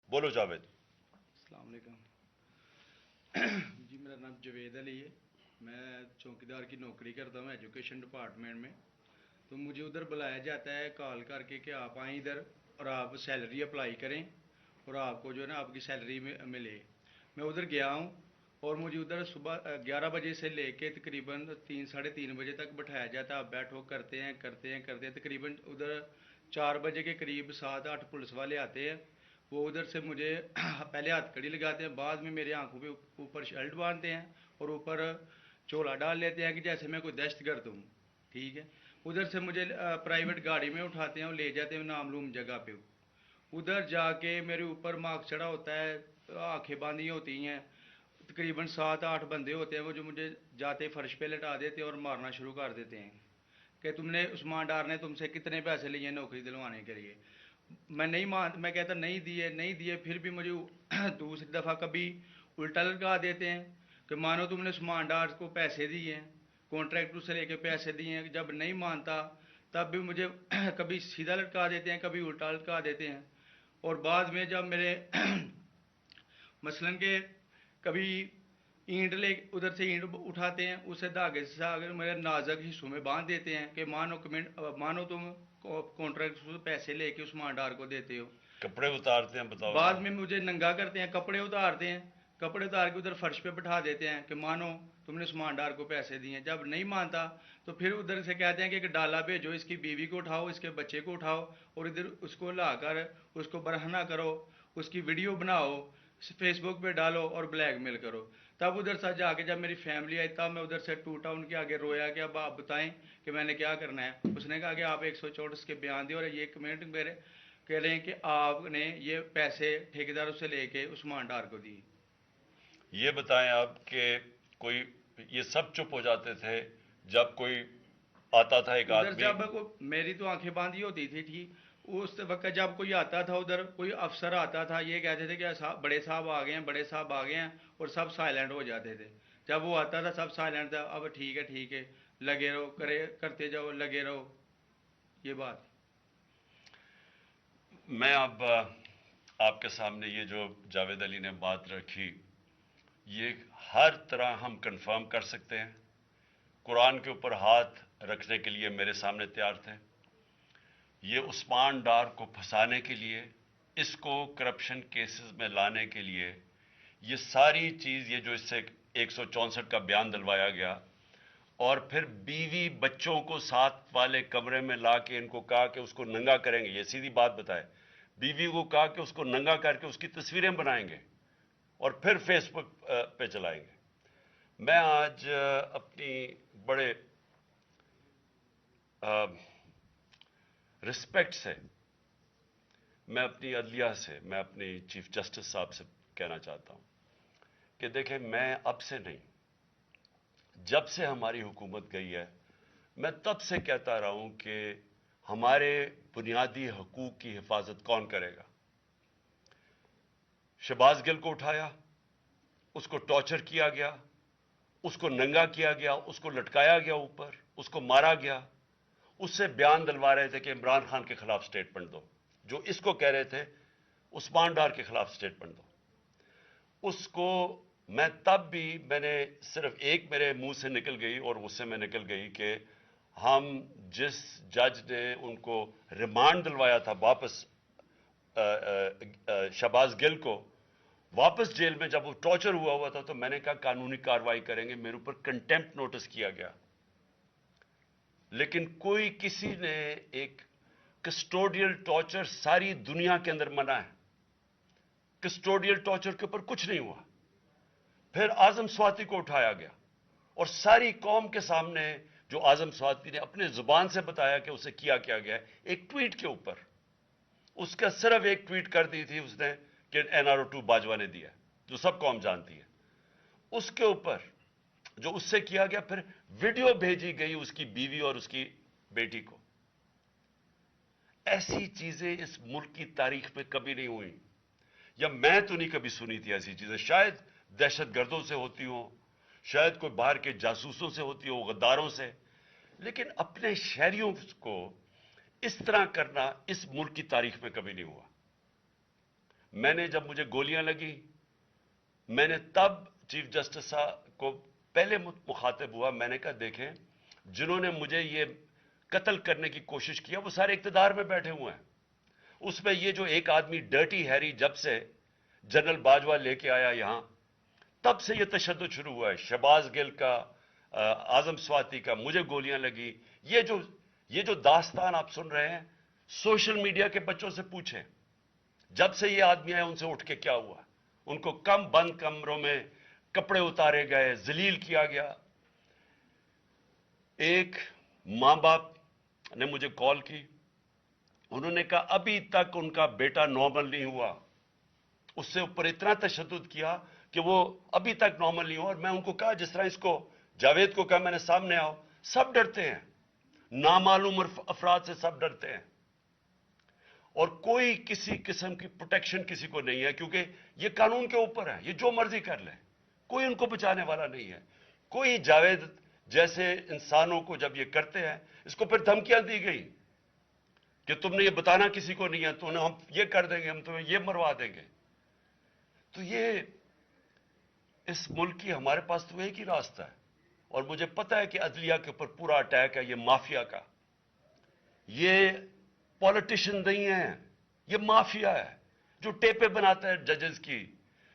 بولو جاوید. السلام علیکم. جی میرا نام جوید علی ہے. میں چوکیدار کی نوکری کرتا ہوں ایجوکیشن ڈپارٹمنٹ میں. تو مجھے ادھر بلایا جاتا ہے کال کر کے کہ آپ آئیں ادھر اور آپ سیلری اپلائی کریں اور آپ کو جو ہے نا آپ کی سیلری ملے. میں ادھر گیا ہوں اور مجھے ادھر صبح 11 بجے سے لے کے تقریباً 3 ساڑھے 3 بجے تک بٹھایا جاتا ہے. آپ بیٹھو کرتے ہیں کرتے ہیں کرتے ہیں تقریباً ادھر 4 بجے کے قریب 7-8 پولیس والے آتے ہیں. وہ ادھر سے مجھے پہلے ہاتھ کڑی لگاتے ہیں, بعد میں میرے آنکھوں پہ اوپر شرٹ باندھتے ہیں اور اوپر چولا ڈال لیتے ہیں کہ جیسے میں کوئی دہشت گرد ہوں. ٹھیک ہے. ادھر سے مجھے پرائیویٹ گاڑی میں اٹھاتے ہیں اور لے جاتے ہیں نامعلوم جگہ پہ. ادھر جا کے میرے اوپر مارک چڑھا ہوتا ہے, آنکھیں باندھی ہوتی ہیں. تقریباً 7-8 بندے ہوتے ہیں وہ جو مجھے جاتے فرش پہ لٹا دیتے ہیں اور مارنا شروع کر دیتے ہیں کہ تم نے عثمان ڈار نے تم سے کتنے پیسے لیے نوکری دلوانے کے لیے. میں کہتا نہیں دیے نہیں دیے. پھر بھی مجھے دوسری دفعہ کبھی الٹا لٹکا دیتے ہیں کہ مانو تم نے عثمان ڈار کو پیسے دیے ہیں, کانٹریکٹر سے لے کے پیسے دیے ہیں. جب نہیں مانتا تب بھی مجھے کبھی سیدھا لٹکا دیتے ہیں کبھی الٹا لٹکا دیتے ہیں. اور بعد میں جب میرے مثلاً کہ کبھی اینٹ لے ادھر سے اینٹ اٹھاتے ہیں اسے دھاگے سے اگر میرے نازک حصوں میں باندھ دیتے ہیں کہ مانو تم کانٹریکٹ سے پیسے لے کے عثمان ڈار کو دیتے ہو. کپڑے اتارتے ہیں, بتاؤ بعد ذرا. میں مجھے ننگا کرتے ہیں, کپڑے اتارتے ہیں, کپڑے اتار کے ادھر فرش پہ بٹھا دیتے ہیں کہ مانو تم نے عثمان ڈار کو پیسے دیے ہیں. جب نہیں مانتا تو پھر ادھر سے کہتے ہیں کہ ایک ڈالا بھیجو, اس کی بیوی کو اٹھاؤ, اس کے بچے کو اٹھاؤ اور ادھر اس کو لا کر اس کو برہنہ کرو, اس کی ویڈیو بناؤ, فیس بک پہ ڈالو اور بلیک میل کرو. تب ادھر سے جا کے جب میری فیملی آئی تب میں ادھر سے ٹوٹا, ان کے آگے رویا کہ اب آپ بتائیں کہ میں نے کیا کرنا ہے. اس نے کہا کہ آپ 164 کے بیان دیں اور یہ کمنٹ میرے کہہ رہے ہیں کہ آپ نے یہ پیسے ٹھیکیداروں سے لے کے عثمان ڈار کو دی. یہ بتائیں آپ کہ کوئی یہ سب چپ ہو جاتے تھے جب کوئی آتا تھا ایک ادھر آدمی. جب میری تو آنکھیں باندھی ہوتی تھی ٹھیک, اس وقت جب کوئی آتا تھا ادھر کوئی افسر آتا تھا یہ کہتے تھے کہ بڑے صاحب آ گئے ہیں بڑے صاحب آ گئے ہیں اور سب سائلنٹ ہو جاتے تھے. جب وہ آتا تھا سب سائلنٹ تھا. اب ٹھیک ہے لگے رہو کرتے جاؤ لگے رہو. یہ بات میں اب آپ کے سامنے یہ جو جاوید علی نے بات رکھی یہ ہر طرح ہم کنفرم کر سکتے ہیں. قرآن کے اوپر ہاتھ رکھنے کے لیے میرے سامنے تیار تھے. یہ عثمان ڈار کو پھنسانے کے لیے, اس کو کرپشن کیسز میں لانے کے لیے, یہ ساری چیز یہ جو اس سے 164 کا بیان دلوایا گیا اور پھر بیوی بچوں کو ساتھ والے کمرے میں لا کے ان کو کہا کہ اس کو ننگا کریں گے. یہ سیدھی بات بتائے, بیوی کو کہا کہ اس کو ننگا کر کے اس کی تصویریں بنائیں گے اور پھر فیس بک پہ چلائیں گے. میں آج اپنی بڑے رسپیکٹ سے میں اپنی عدلیہ سے, میں اپنی چیف جسٹس صاحب سے کہنا چاہتا ہوں کہ دیکھیں میں اب سے نہیں, جب سے ہماری حکومت گئی ہے میں تب سے کہتا رہا ہوں کہ ہمارے بنیادی حقوق کی حفاظت کون کرے گا. شہباز گل کو اٹھایا, اس کو ٹارچر کیا گیا, اس کو ننگا کیا گیا, اس کو لٹکایا گیا اوپر, اس کو مارا گیا. اس سے بیان دلوا رہے تھے کہ عمران خان کے خلاف سٹیٹمنٹ دو, جو اس کو کہہ رہے تھے عثمان ڈار کے خلاف سٹیٹمنٹ دو. اس کو میں تب بھی میں نے صرف ایک میرے منہ سے نکل گئی اور اس سے میں نکل گئی کہ ہم جس جج نے ان کو ریمانڈ دلوایا تھا واپس شہباز گل کو واپس جیل میں جب وہ ٹارچر ہوا تھا تو میں نے کہا قانونی کارروائی کریں گے. میرے اوپر کنٹیمپٹ نوٹس کیا گیا, لیکن کوئی کسی نے ایک کسٹوڈیل ٹارچر ساری دنیا کے اندر منع ہے, کسٹوڈیل ٹارچر کے اوپر کچھ نہیں ہوا. پھر اعظم سواتی کو اٹھایا گیا اور ساری قوم کے سامنے جو اعظم سواتی نے اپنے زبان سے بتایا کہ اسے کیا گیا ایک ٹویٹ کے اوپر, اس کا صرف ایک ٹویٹ کر دی تھی اس نے کہ NRO2 باجوہ نے دیا, جو سب قوم جانتی ہے. اس کے اوپر جو اس سے کیا گیا, پھر ویڈیو بھیجی گئی اس کی بیوی اور اس کی بیٹی کو. ایسی چیزیں اس ملک کی تاریخ میں کبھی نہیں ہوئی, یا میں تو نہیں کبھی سنی تھی ایسی چیزیں. شاید دہشت گردوں سے ہوتی ہوں, شاید کوئی باہر کے جاسوسوں سے ہوتی ہو, غداروں سے, لیکن اپنے شہریوں کو اس طرح کرنا اس ملک کی تاریخ میں کبھی نہیں ہوا. میں نے جب مجھے گولیاں لگی میں نے تب چیف جسٹس کو پہلے مخاطب ہوا. میں نے کہا دیکھیں جنہوں نے مجھے یہ قتل کرنے کی کوشش کیا وہ سارے اقتدار میں بیٹھے ہوئے ہیں. اس میں یہ جو ایک آدمی ڈرٹی ہیری جب سے جنرل باجوہ لے کے آیا یہاں تب سے یہ تشدد شروع ہوا ہے. شہباز گل کا, اعظم سواتی کا, مجھے گولیاں لگی. یہ جو داستان آپ سن رہے ہیں سوشل میڈیا کے بچوں سے پوچھیں جب سے یہ آدمی آئے ان سے اٹھ کے کیا ہوا. ان کو بند کمروں میں کپڑے اتارے گئے, ذلیل کیا گیا. ایک ماں باپ نے مجھے کال کی, انہوں نے کہا ابھی تک ان کا بیٹا نارمل نہیں ہوا. اس سے اوپر اتنا تشدد کیا کہ وہ ابھی تک نارمل نہیں ہوا. اور میں ان کو کہا جس طرح اس کو جاوید کو کہا میں نے سامنے آؤ, سب ڈرتے ہیں, نامعلوم افراد سے سب ڈرتے ہیں. اور کوئی کسی قسم کی پروٹیکشن کسی کو نہیں ہے کیونکہ یہ قانون کے اوپر ہے, یہ جو مرضی کر لیں, کوئی ان کو بچانے والا نہیں ہے. کوئی جاوید جیسے انسانوں کو جب یہ کرتے ہیں اس کو پھر دھمکیاں دی گئی کہ تم نے یہ بتانا کسی کو نہیں ہے, تو ہم یہ کر دیں گے, ہم تمہیں یہ مروا دیں گے. تو یہ اس ملک کی ہمارے پاس تو ایک ہی راستہ ہے. اور مجھے پتا ہے کہ عدلیہ کے اوپر پورا اٹیک ہے یہ مافیا کا. یہ پولیٹیشین نہیں ہے, یہ مافیا ہے جو ٹیپیں بناتا ہے ججز کی,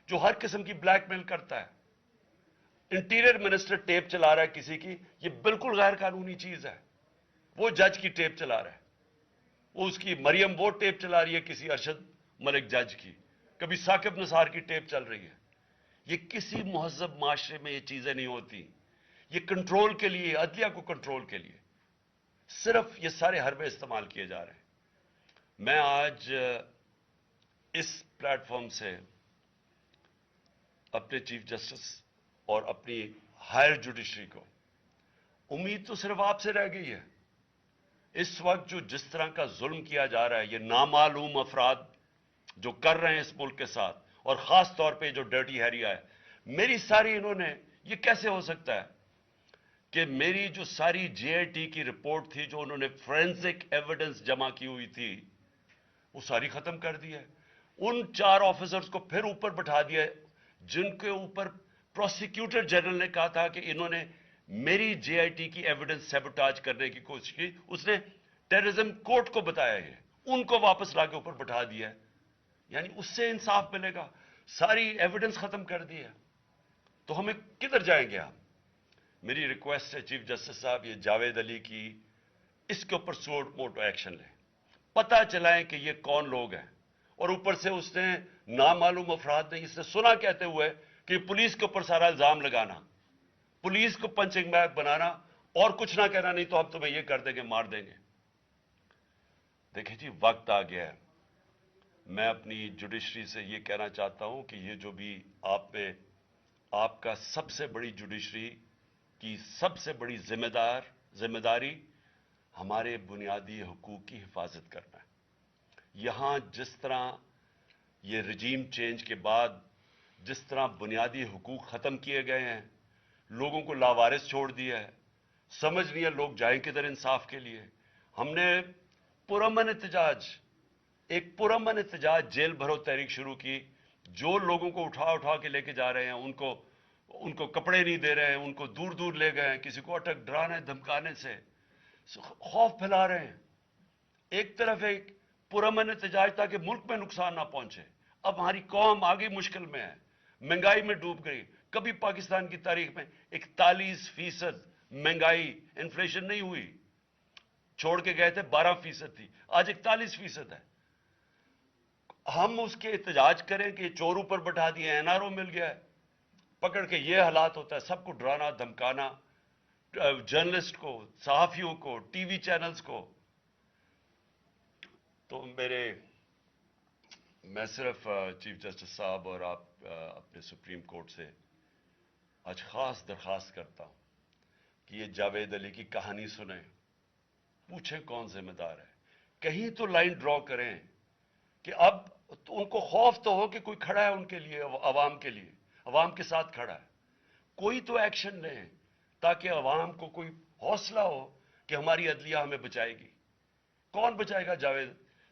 جو ہر قسم کی بلیک میل کرتا ہے. انٹیریئر منسٹر ٹیپ چلا رہا ہے کسی کی, یہ بالکل غیر قانونی چیز ہے. وہ جج کی ٹیپ چلا رہا ہے, وہ اس کی مریم وہ ٹیپ چلا رہی ہے کسی ارشد ملک جج کی, کبھی ثاقب نثار کی ٹیپ چل رہی ہے. یہ کسی مہذب معاشرے میں یہ چیزیں نہیں ہوتی. یہ کنٹرول کے لیے, عدلیہ کو کنٹرول کے لیے صرف یہ سارے حربے استعمال کیے جا رہے ہیں. میں آج اس پلیٹ فارم سے اپنے چیف جسٹس اور اپنی ہائر جوڈیشری کو امید تو صرف آپ سے رہ گئی ہے. اس وقت جو جس طرح کا ظلم کیا جا رہا ہے, یہ نامعلوم افراد جو کر رہے ہیں اس ملک کے ساتھ, اور خاص طور پہ جو ڈرٹی ہیری ہے, میری ساری انہوں نے, یہ کیسے ہو سکتا ہے کہ میری جو ساری جے آئی ٹی کی رپورٹ تھی جو انہوں نے فورینسک ایویڈنس جمع کی ہوئی تھی وہ ساری ختم کر دی ہے. ان 4 آفیسرز کو پھر اوپر بٹھا دیا جن کے اوپر پروسیکیوٹر جنرل نے کہا تھا کہ انہوں نے میری جے آئی ٹی کی ایویڈنس سیبوٹاج کرنے کی کوشش کی. اس نے ٹیررزم کورٹ کو بتایا ہے, ان کو واپس لا کے اوپر بٹھا دیا ہے. یعنی اس سے انصاف ملے گا, ساری ایویڈنس ختم کر دی ہے, تو ہمیں کدھر جائیں گے ہم. میری ریکویسٹ ہے چیف جسٹس صاحب, یہ جاوید علی کی اس کے اوپر سوٹ موٹو ایکشن لیں, پتہ چلائیں کہ یہ کون لوگ ہیں. اور اوپر سے اس نے نامعلوم افراد نے اس نے سنا کہتے ہوئے کہ پولیس کے اوپر سارا الزام لگانا, پولیس کو پنچنگ بیگ بنانا اور کچھ نہ کہنا, نہیں تو ہم تمہیں یہ کر دیں گے, مار دیں گے. دیکھیں جی وقت آ گیا ہے. میں اپنی جوڈیشری سے یہ کہنا چاہتا ہوں کہ یہ جو بھی آپ کا سب سے بڑی جوڈیشری کی سب سے بڑی ذمہ داری ہمارے بنیادی حقوق کی حفاظت کرنا ہے. یہاں جس طرح یہ رجیم چینج کے بعد جس طرح بنیادی حقوق ختم کیے گئے ہیں, لوگوں کو لاوارث چھوڑ دیا ہے, سمجھ نہیں ہے لوگ جائیں کدھر انصاف کے لیے. ہم نے پرامن احتجاج جیل بھرو تحریک شروع کی. جو لوگوں کو اٹھا کے لے کے جا رہے ہیں, ان کو کپڑے نہیں دے رہے ہیں, ان کو دور دور لے گئے ہیں, کسی کو اٹک ڈرانے دھمکانے سے خوف پھیلا رہے ہیں. ایک طرف ایک پرامن احتجاج تاکہ ملک میں نقصان نہ پہنچے. اب ہماری قوم آگے مشکل میں ہے, مہنگائی میں ڈوب گئی. کبھی پاکستان کی تاریخ میں 41% مہنگائی انفلیشن نہیں ہوئی, چھوڑ کے گئے تھے 12% تھی, آج 41% ہے. ہم اس کے احتجاج کریں کہ چور اوپر بٹھا دیے, این آر او مل گیا ہے, پکڑ کے یہ حالات ہوتا ہے, سب کو ڈرانا دھمکانا, جرنلسٹ کو, صحافیوں کو, ٹی وی چینلز کو. تو میں صرف چیف جسٹس صاحب اور آپ اپنے سپریم کورٹ سے آج خاص درخواست کرتا ہوں کہ یہ جاوید علی کی کہانی سنیں, پوچھیں کون ذمہ دار ہے, کہیں تو لائن ڈرا کریں کہ اب ان کو خوف تو ہو کہ کوئی کھڑا ہے ان کے لیے, عوام کے لیے, عوام کے ساتھ کھڑا ہے. کوئی تو ایکشن لیں تاکہ عوام کو کوئی حوصلہ ہو کہ ہماری عدلیہ ہمیں بچائے گی. کون بچائے گا جاوید